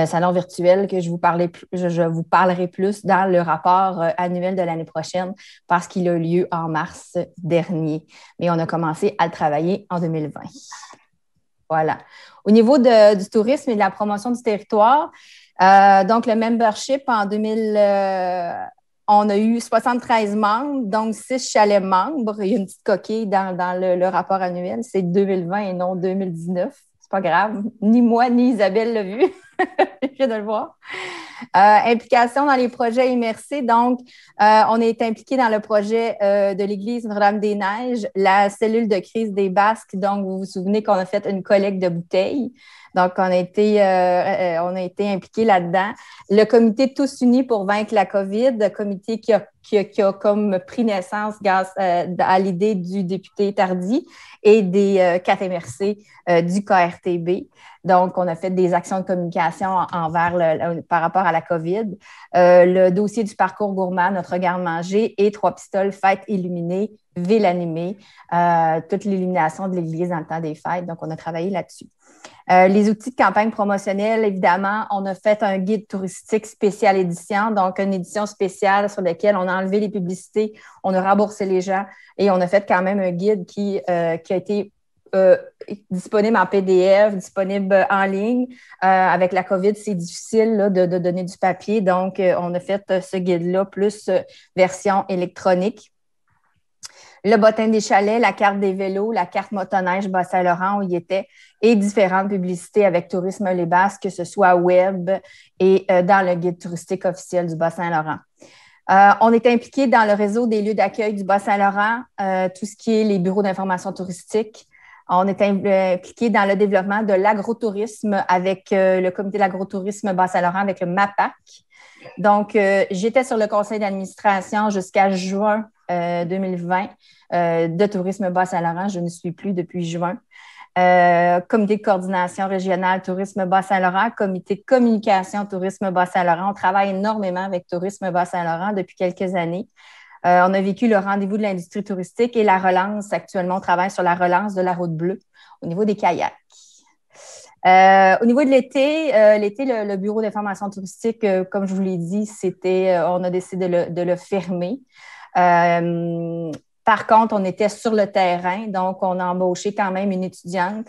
salon virtuel que je vous parlerai plus dans le rapport annuel de l'année prochaine parce qu'il a eu lieu en mars dernier. Mais on a commencé à le travailler en 2020. Voilà. Au niveau du tourisme et de la promotion du territoire, donc le membership en 2000... on a eu 73 membres, donc 6 chalets membres. Il y a une petite coquille dans le rapport annuel. C'est 2020 et non 2019. C'est pas grave. Ni moi, ni Isabelle l'a vu. Je viens de le voir. Implication dans les projets immersés. Donc, on est impliqué dans le projet de l'Église Notre-Dame-des-Neiges, la cellule de crise des Basques. Donc, vous vous souvenez qu'on a fait une collecte de bouteilles. Donc, on a été impliqués là-dedans. Le comité Tous unis pour vaincre la COVID, le comité qui a comme pris naissance grâce à l'idée du député Tardy et des 4 MRC du KRTB. Donc, on a fait des actions de communication par rapport à la COVID. Le dossier du parcours gourmand, notre garde-manger et 3 pistoles, fêtes illuminées, ville animée, toute l'illumination de l'Église dans le temps des fêtes. Donc, on a travaillé là-dessus. Les outils de campagne promotionnelle, évidemment, on a fait un guide touristique spécial édition, donc une édition spéciale sur laquelle on a enlevé les publicités, on a remboursé les gens et on a fait quand même un guide qui a été disponible en PDF, disponible en ligne. Avec la COVID, c'est difficile là, de donner du papier, donc on a fait ce guide-là plus version électronique. Le bottin des chalets, la carte des vélos, la carte motoneige Bas-Saint-Laurent, où il était, et différentes publicités avec Tourisme Les Basques, que ce soit web et dans le guide touristique officiel du Bas-Saint-Laurent. On est impliqué dans le réseau des lieux d'accueil du Bas-Saint-Laurent, tout ce qui est les bureaux d'information touristique. On est impliqué dans le développement de l'agrotourisme avec le comité de l'agrotourisme Bas-Saint-Laurent, avec le MAPAC. Donc, j'étais sur le conseil d'administration jusqu'à juin 2020 de Tourisme Bas-Saint-Laurent. Je ne suis plus depuis juin. Comité de coordination régionale Tourisme Bas-Saint-Laurent, comité de communication Tourisme Bas-Saint-Laurent. On travaille énormément avec Tourisme Bas-Saint-Laurent depuis quelques années. On a vécu le rendez-vous de l'industrie touristique et la relance. Actuellement, on travaille sur la relance de la route bleue au niveau des kayaks. Au niveau de l'été, le bureau d'information touristique, comme je vous l'ai dit, on a décidé de le fermer. Par contre, on était sur le terrain, donc on a embauché quand même une étudiante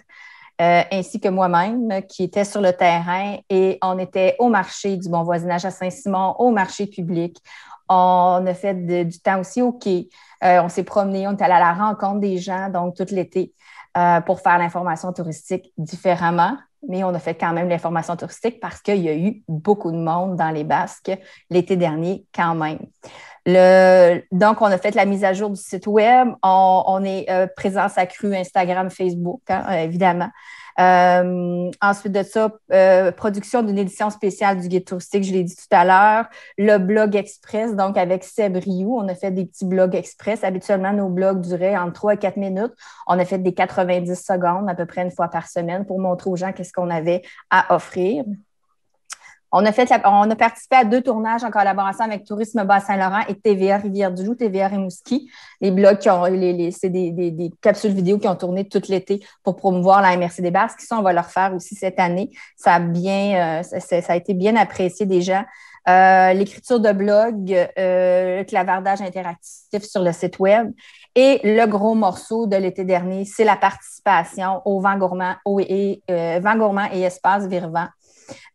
ainsi que moi-même qui était sur le terrain et on était au marché du bon voisinage à Saint-Simon, au marché public. On a fait du temps aussi au quai. On s'est promené, on est allé à la rencontre des gens, donc tout l'été, pour faire l'information touristique différemment. Mais on a fait quand même l'information touristique parce qu'il y a eu beaucoup de monde dans les Basques l'été dernier quand même. Donc, on a fait la mise à jour du site web. On est présence accrue Instagram, Facebook, évidemment. Ensuite de ça, production d'une édition spéciale du guide touristique, je l'ai dit tout à l'heure. Le blog express, donc avec Seb Rioux, on a fait des petits blogs express. Habituellement, nos blogs duraient entre 3 et 4 minutes. On a fait des 90 secondes à peu près une fois par semaine pour montrer aux gens qu'est-ce qu'on avait à offrir. On a participé à 2 tournages en collaboration avec Tourisme Bas-Saint-Laurent et TVA Rivière-du-Loup, TVA Rimouski. Les blogs c'est des capsules vidéo qui ont tourné tout l'été pour promouvoir la MRC des Basques. Ça, on va le refaire aussi cette année. Ça a été bien apprécié des gens. L'écriture de blog, le clavardage interactif sur le site web. Et le gros morceau de l'été dernier, c'est la participation au Vent gourmand et Espace Virvant.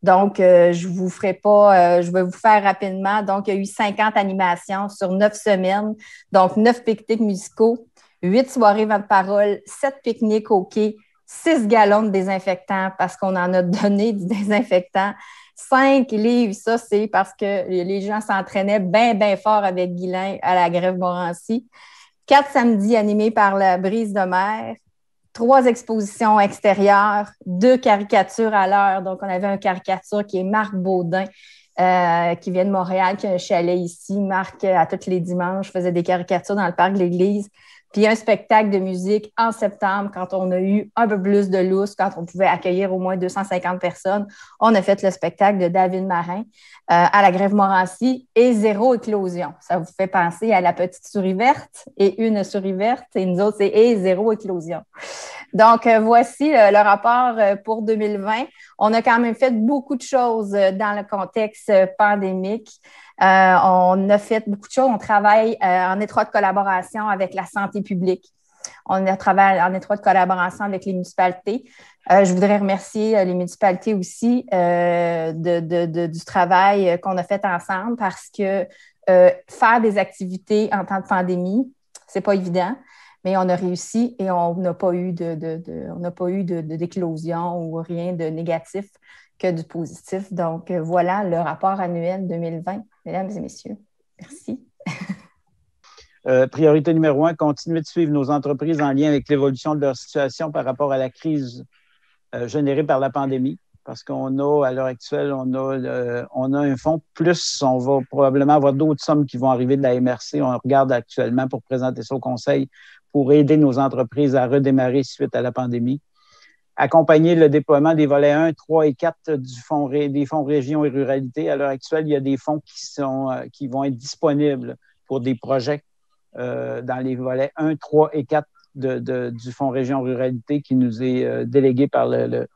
Donc, je vais vous faire rapidement. Donc, il y a eu 50 animations sur 9 semaines. Donc, 9 pique-niques musicaux, 8 soirées vente parole, 7 pique-niques au quai, 6 gallons de désinfectant parce qu'on en a donné du désinfectant, 5 livres. Ça, c'est parce que les gens s'entraînaient bien fort avec Guylain à la Grève Morancy. 4 samedis animés par la brise de mer. 3 expositions extérieures, 2 caricatures à l'heure. Donc, on avait une caricature qui est Marc Baudin, qui vient de Montréal, qui a un chalet ici. Marc, à tous les dimanches, faisait des caricatures dans le parc de l'Église. Puis un spectacle de musique en septembre, quand on a eu un peu plus de lousse, quand on pouvait accueillir au moins 250 personnes. On a fait le spectacle de David Marin à la Grève Morancy et 0 éclosion. Ça vous fait penser à la petite souris verte et une souris verte. Et nous autres, c'est et 0 éclosion. Donc, voici le rapport pour 2020. On a quand même fait beaucoup de choses dans le contexte pandémique. On a fait beaucoup de choses. On travaille en étroite collaboration avec la santé publique. On a travaillé en étroite collaboration avec les municipalités. Je voudrais remercier les municipalités aussi du travail qu'on a fait ensemble parce que faire des activités en temps de pandémie, c'est pas évident. Mais on a réussi et on n'a pas eu d'éclosion ou rien de négatif. que du positif. Donc, voilà le rapport annuel 2020, mesdames et messieurs. Merci. Priorité numéro 1, continuer de suivre nos entreprises en lien avec l'évolution de leur situation par rapport à la crise générée par la pandémie. Parce qu'on a, à l'heure actuelle, on a un fonds, plus on va probablement avoir d'autres sommes qui vont arriver de la MRC. On regarde actuellement pour présenter ça au Conseil pour aider nos entreprises à redémarrer suite à la pandémie. Accompagner le déploiement des volets 1, 3 et 4 des fonds région et ruralité. À l'heure actuelle, il y a des fonds qui vont être disponibles pour des projets dans les volets 1, 3 et 4 du fonds région ruralité qui nous est délégué par le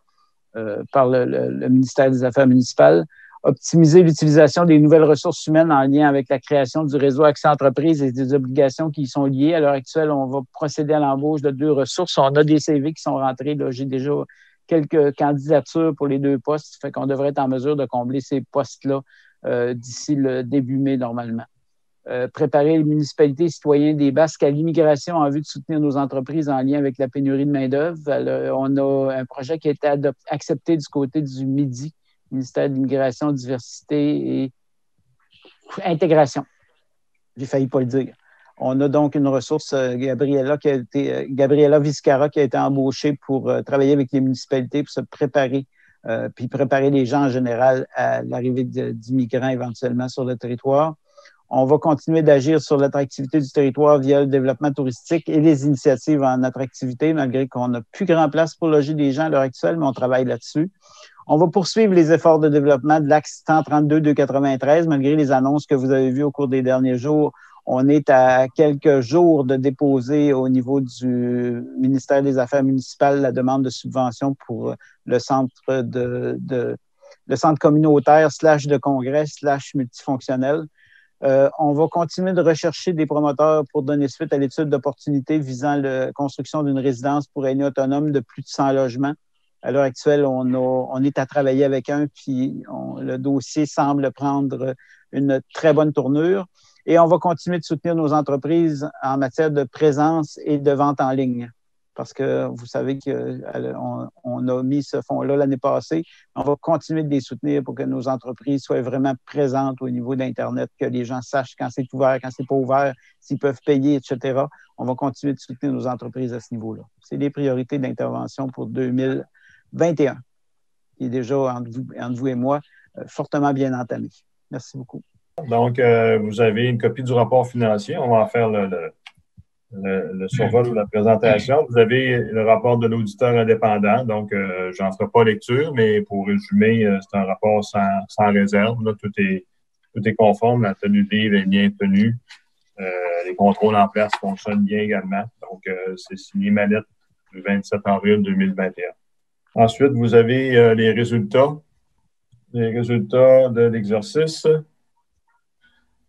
ministère des Affaires municipales. Optimiser l'utilisation des nouvelles ressources humaines en lien avec la création du réseau Accès Entreprise et des obligations qui y sont liées. À l'heure actuelle, on va procéder à l'embauche de 2 ressources. On a des CV qui sont rentrés. J'ai déjà quelques candidatures pour les 2 postes. Ça fait qu'on devrait être en mesure de combler ces postes-là d'ici le début mai normalement. Préparer les municipalités et citoyens des Basques à l'immigration en vue de soutenir nos entreprises en lien avec la pénurie de main-d'œuvre. On a un projet qui a été accepté du côté du Midi, ministère de l'Immigration, Diversité et Intégration. J'ai failli pas le dire. On a donc une ressource, Gabriela Viscara, qui a été embauchée pour travailler avec les municipalités pour se préparer, puis préparer les gens en général à l'arrivée d'immigrants éventuellement sur le territoire. On va continuer d'agir sur l'attractivité du territoire via le développement touristique et les initiatives en attractivité, malgré qu'on n'a plus grand place pour loger des gens à l'heure actuelle, mais on travaille là-dessus. On va poursuivre les efforts de développement de l'axe 132-293, malgré les annonces que vous avez vues au cours des derniers jours. On est à quelques jours de déposer au niveau du ministère des Affaires municipales la demande de subvention pour le centre le centre communautaire / de congrès / multifonctionnel. On va continuer de rechercher des promoteurs pour donner suite à l'étude d'opportunités visant la construction d'une résidence pour aînés autonomes de plus de 100 logements. À l'heure actuelle, on est à travailler avec un, puis le dossier semble prendre une très bonne tournure. Et on va continuer de soutenir nos entreprises en matière de présence et de vente en ligne. Parce que vous savez qu'on a mis ce fonds-là l'année passée. On va continuer de les soutenir pour que nos entreprises soient vraiment présentes au niveau d'Internet, que les gens sachent quand c'est ouvert, quand c'est pas ouvert, s'ils peuvent payer, etc. On va continuer de soutenir nos entreprises à ce niveau-là. C'est les priorités d'intervention pour 2021, qui est déjà, entre vous et moi, fortement bien entamé. Merci beaucoup. Donc, vous avez une copie du rapport financier. On va en faire le survol ou la présentation. Vous avez le rapport de l'auditeur indépendant, donc j'en ferai pas lecture, mais pour résumer, c'est un rapport sans réserve. Là, tout est conforme, la tenue de livre est bien tenue, les contrôles en place fonctionnent bien également. Donc, c'est signé Manette le 27 avril 2021. Ensuite, vous avez les résultats de l'exercice.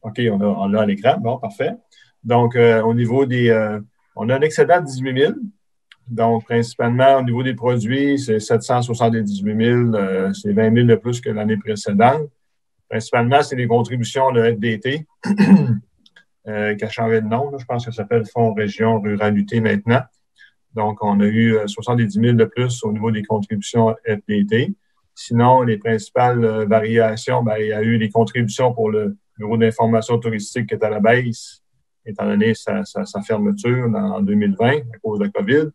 OK, on l'a à l'écran. Bon, parfait. Donc, au niveau on a un excédent de 18 000. Donc, principalement, au niveau des produits, c'est 778 000. C'est 20 000 de plus que l'année précédente. Principalement, c'est les contributions de FDT qui a changé de nom. Là. Je pense que ça s'appelle Fonds Région Ruralité maintenant. Donc, on a eu 70 000 de plus au niveau des contributions FDT. Sinon, les principales variations, il y a eu les contributions pour le Bureau d'information touristique qui est à la baisse, étant donné sa fermeture en 2020 à cause de la COVID.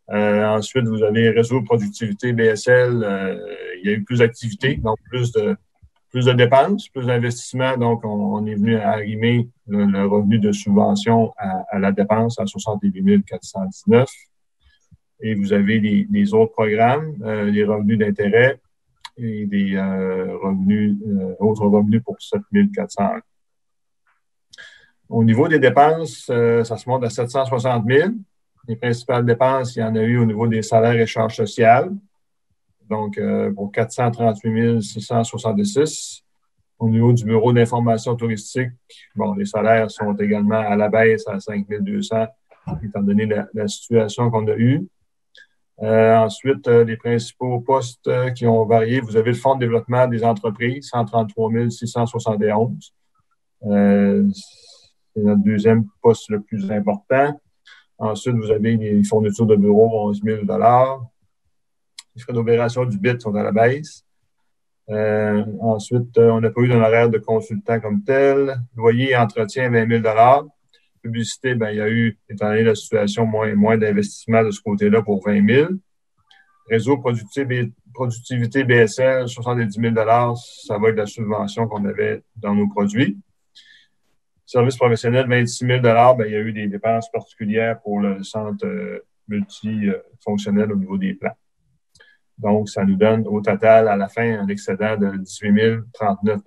Ensuite, vous avez Réseau de productivité BSL. Il y a eu plus d'activités, donc plus de dépenses, plus d'investissements. Donc, on est venu arrimer le revenu de subvention à la dépense à 68 419. Et vous avez les autres programmes, les revenus d'intérêt et des autres revenus pour 7 400. Au niveau des dépenses, ça se monte à 760 000. Les principales dépenses, il y en a eu au niveau des salaires et charges sociales. Donc, pour 438 666. Au niveau du Bureau d'information touristique, les salaires sont également à la baisse à 5 200, étant donné la situation qu'on a eue. Ensuite, les principaux postes qui ont varié, vous avez le Fonds de développement des entreprises, 133 671. C'est notre deuxième poste le plus important. Ensuite, vous avez les fournitures de bureau, 11 000 $. Les frais d'opération du BIT sont à la baisse. Ensuite, on n'a pas eu d'honoraire de consultant comme tel. Loyer et entretien, 20 000 Publicité, ben, il y a eu, étant donné la situation, moins d'investissement de ce côté-là pour 20 000 Réseau productivité BSL, 70 000 ça va être la subvention qu'on avait dans nos produits. Service professionnel, 26 000 ben, il y a eu des dépenses particulières pour le centre multifonctionnel au niveau des plans. Donc, ça nous donne au total, à la fin, un excédent de 18 039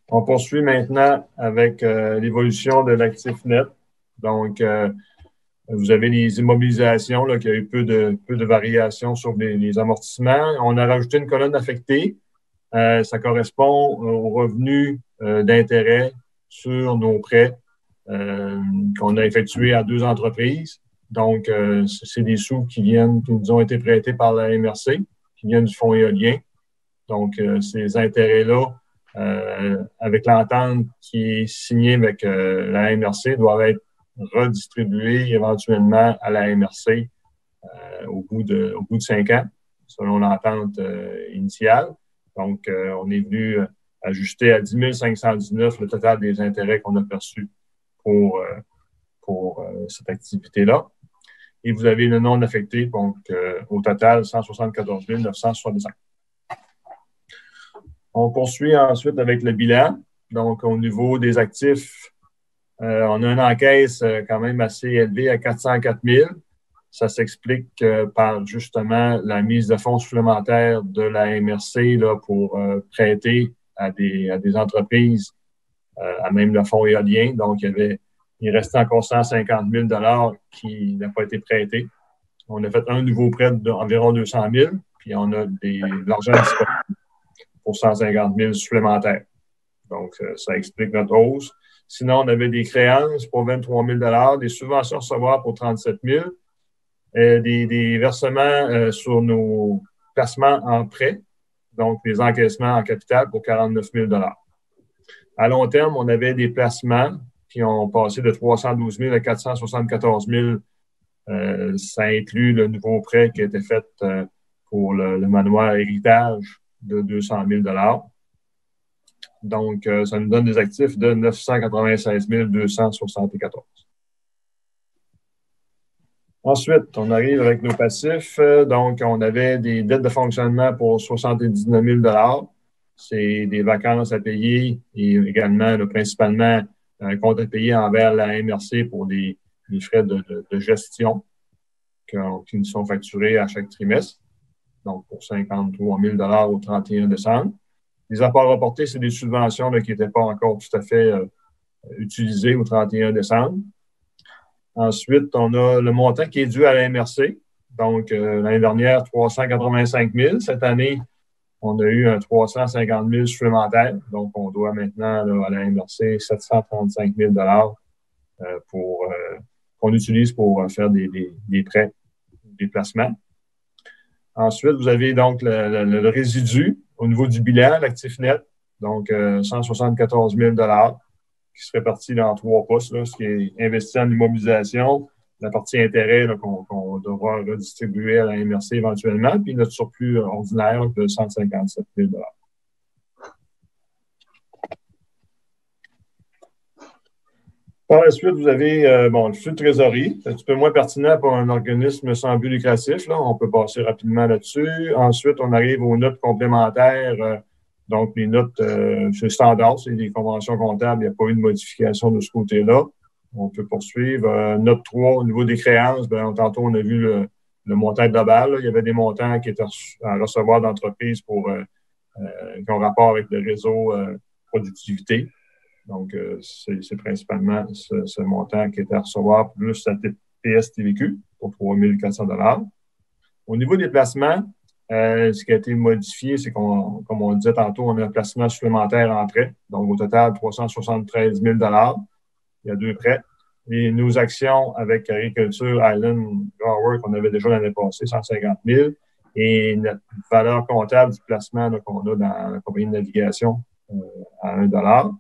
On poursuit maintenant avec l'évolution de l'actif net. Donc, vous avez les immobilisations, là, qui a eu peu de variations sur les amortissements. On a rajouté une colonne affectée. Ça correspond aux revenus d'intérêt sur nos prêts qu'on a effectués à 2 entreprises. Donc, c'est des sous qui nous ont été prêtés par la MRC, qui viennent du fonds éolien. Donc, ces intérêts-là, avec l'entente qui est signée avec la MRC, doivent être redistribués éventuellement à la MRC au bout de 5 ans, selon l'entente initiale. Donc, on est venu ajuster à 10 519 le total des intérêts qu'on a perçus pour cette activité-là. Et vous avez le non affecté, donc au total, 174 965. On poursuit ensuite avec le bilan. Donc, au niveau des actifs, on a une encaisse quand même assez élevée à 404 000. Ça s'explique par justement la mise de fonds supplémentaires de la MRC là, pour prêter à des entreprises, à même le fonds éolien. Donc, il restait encore 150 000 qui n'a pas été prêté. On a fait un nouveau prêt d'environ 200 000, puis on a de l'argent disponible pour 150 000 supplémentaires. Donc, ça explique notre hausse. Sinon, on avait des créances pour 23 000 des subventions à recevoir pour 37 000 des versements sur nos placements en prêt, donc les encaissements en capital pour 49 000 À long terme, on avait des placements qui ont passé de 312 000 à 474 000. Ça inclut le nouveau prêt qui a été fait pour le manoir héritage de 200 000 Donc, ça nous donne des actifs de 996 274. Ensuite, on arrive avec nos passifs. Donc, on avait des dettes de fonctionnement pour 79 000 C'est des vacances à payer et également, principalement, un compte à payer envers la MRC pour des frais de gestion qui nous sont facturés à chaque trimestre. Donc, pour 53 000 au 31 décembre. Les apports reportés, c'est des subventions là, qui n'étaient pas encore tout à fait utilisées au 31 décembre. Ensuite, on a le montant qui est dû à la MRC. Donc, l'année dernière, 385 000. Cette année, on a eu un 350 000 supplémentaire. Donc, on doit maintenant là, à la MRC 735 000 qu'on utilise pour faire des prêts, des placements. Ensuite, vous avez donc le résidu au niveau du bilan, l'actif net. Donc, 174 000 qui se répartit dans 3 postes, là, ce qui est investi en immobilisation, la partie intérêt qu'on devra redistribuer à la MRC éventuellement, puis notre surplus ordinaire de 157 000 Par la suite, vous avez le flux de trésorerie. C'est un petit peu moins pertinent pour un organisme sans but lucratif. Là. On peut passer rapidement là-dessus. Ensuite, on arrive aux notes complémentaires. Donc, les notes, c'est standard, c'est des conventions comptables. Il n'y a pas eu de modification de ce côté-là. On peut poursuivre. Note 3, au niveau des créances, tantôt, on a vu le montant global. Là. Il y avait des montants qui étaient à recevoir d'entreprises qui ont rapport avec le réseau productivité. Donc, c'est principalement ce montant qui est à recevoir, plus la TPS TVQ pour 3 400 $. Au niveau des placements, ce qui a été modifié, c'est comme on le disait tantôt, on a un placement supplémentaire en prêt. Donc, au total, 373 000 $. Il y a 2 prêts. Et nos actions avec Agriculture Island Grower qu'on avait déjà l'année passée, 150 000. Et notre valeur comptable du placement qu'on a dans la compagnie de navigation à 1 $.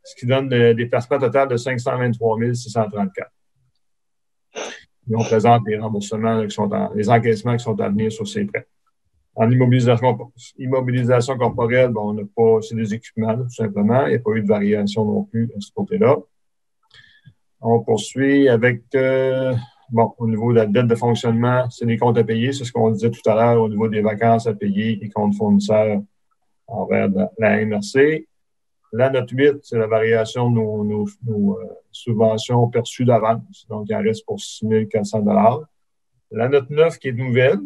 Ce qui donne des placements total de 523 634. Et on présente les remboursements les encaissements qui sont à venir sur ces prêts. En immobilisation corporelle, on n'a pas, c'est des équipements, tout simplement. Il n'y a pas eu de variation non plus à ce côté-là. On poursuit avec, au niveau de la dette de fonctionnement, c'est les comptes à payer. C'est ce qu'on disait tout à l'heure au niveau des vacances à payer et comptes fournisseurs envers la MRC. La note 8, c'est la variation de nos subventions perçues d'avance. Donc, il en reste pour 6 400 $. La note 9, qui est nouvelle,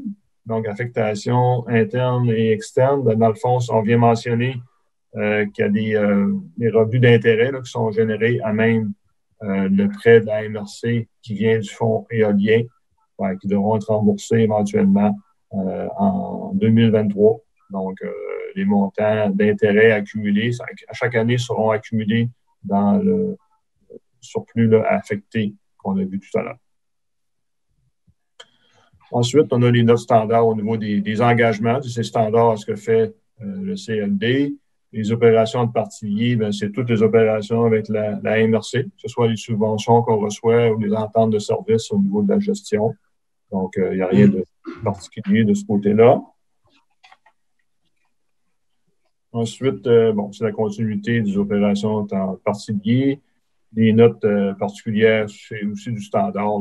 donc affectation interne et externe, dans le fond, on vient mentionner qu'il y a des revenus d'intérêt qui sont générés à même le prêt de la MRC qui vient du fonds éolien, qui devront être remboursés éventuellement en 2023. Donc, les montants d'intérêt accumulés, à chaque année, seront accumulés dans le surplus affecté qu'on a vu tout à l'heure. Ensuite, on a les notes standards au niveau des engagements. C'est standard à ce que fait le CLD. Les opérations de particulier, c'est toutes les opérations avec la MRC, que ce soit les subventions qu'on reçoit ou les ententes de services au niveau de la gestion. Donc, il n'y a rien de particulier de ce côté-là. Ensuite, c'est la continuité des opérations en particulier. Les notes particulières, c'est aussi du standard,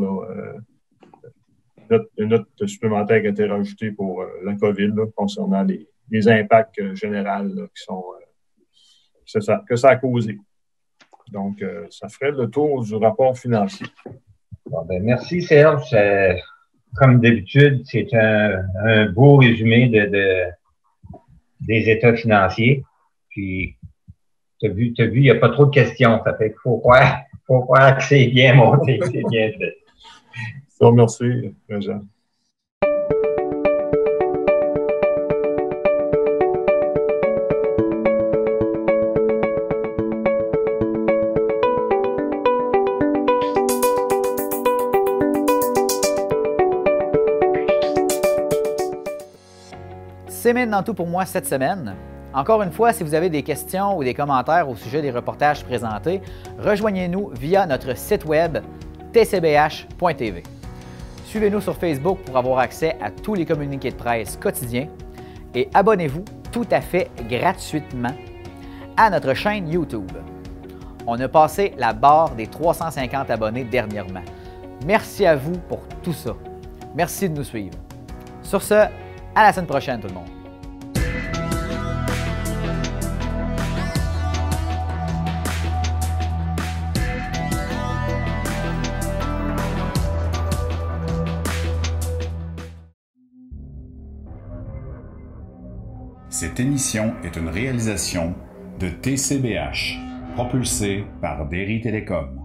une note supplémentaire qui a été rajoutée pour la COVID concernant les impacts généraux que ça a causé. Donc, ça ferait le tour du rapport financier. Bon, merci Serge. Comme d'habitude, c'est un beau résumé des états financiers. Puis, tu as vu, il n'y a pas trop de questions. Ça fait qu'il faut croire que c'est bien monté, que c'est bien fait. Merci, Jean. C'est maintenant tout pour moi cette semaine. Encore une fois, si vous avez des questions ou des commentaires au sujet des reportages présentés, rejoignez-nous via notre site web tcbh.tv. Suivez-nous sur Facebook pour avoir accès à tous les communiqués de presse quotidiens et abonnez-vous tout à fait gratuitement à notre chaîne YouTube. On a passé la barre des 350 abonnés dernièrement. Merci à vous pour tout ça. Merci de nous suivre. Sur ce, à la semaine prochaine tout le monde. Cette émission est une réalisation de TCBH, propulsée par Derry Télécom.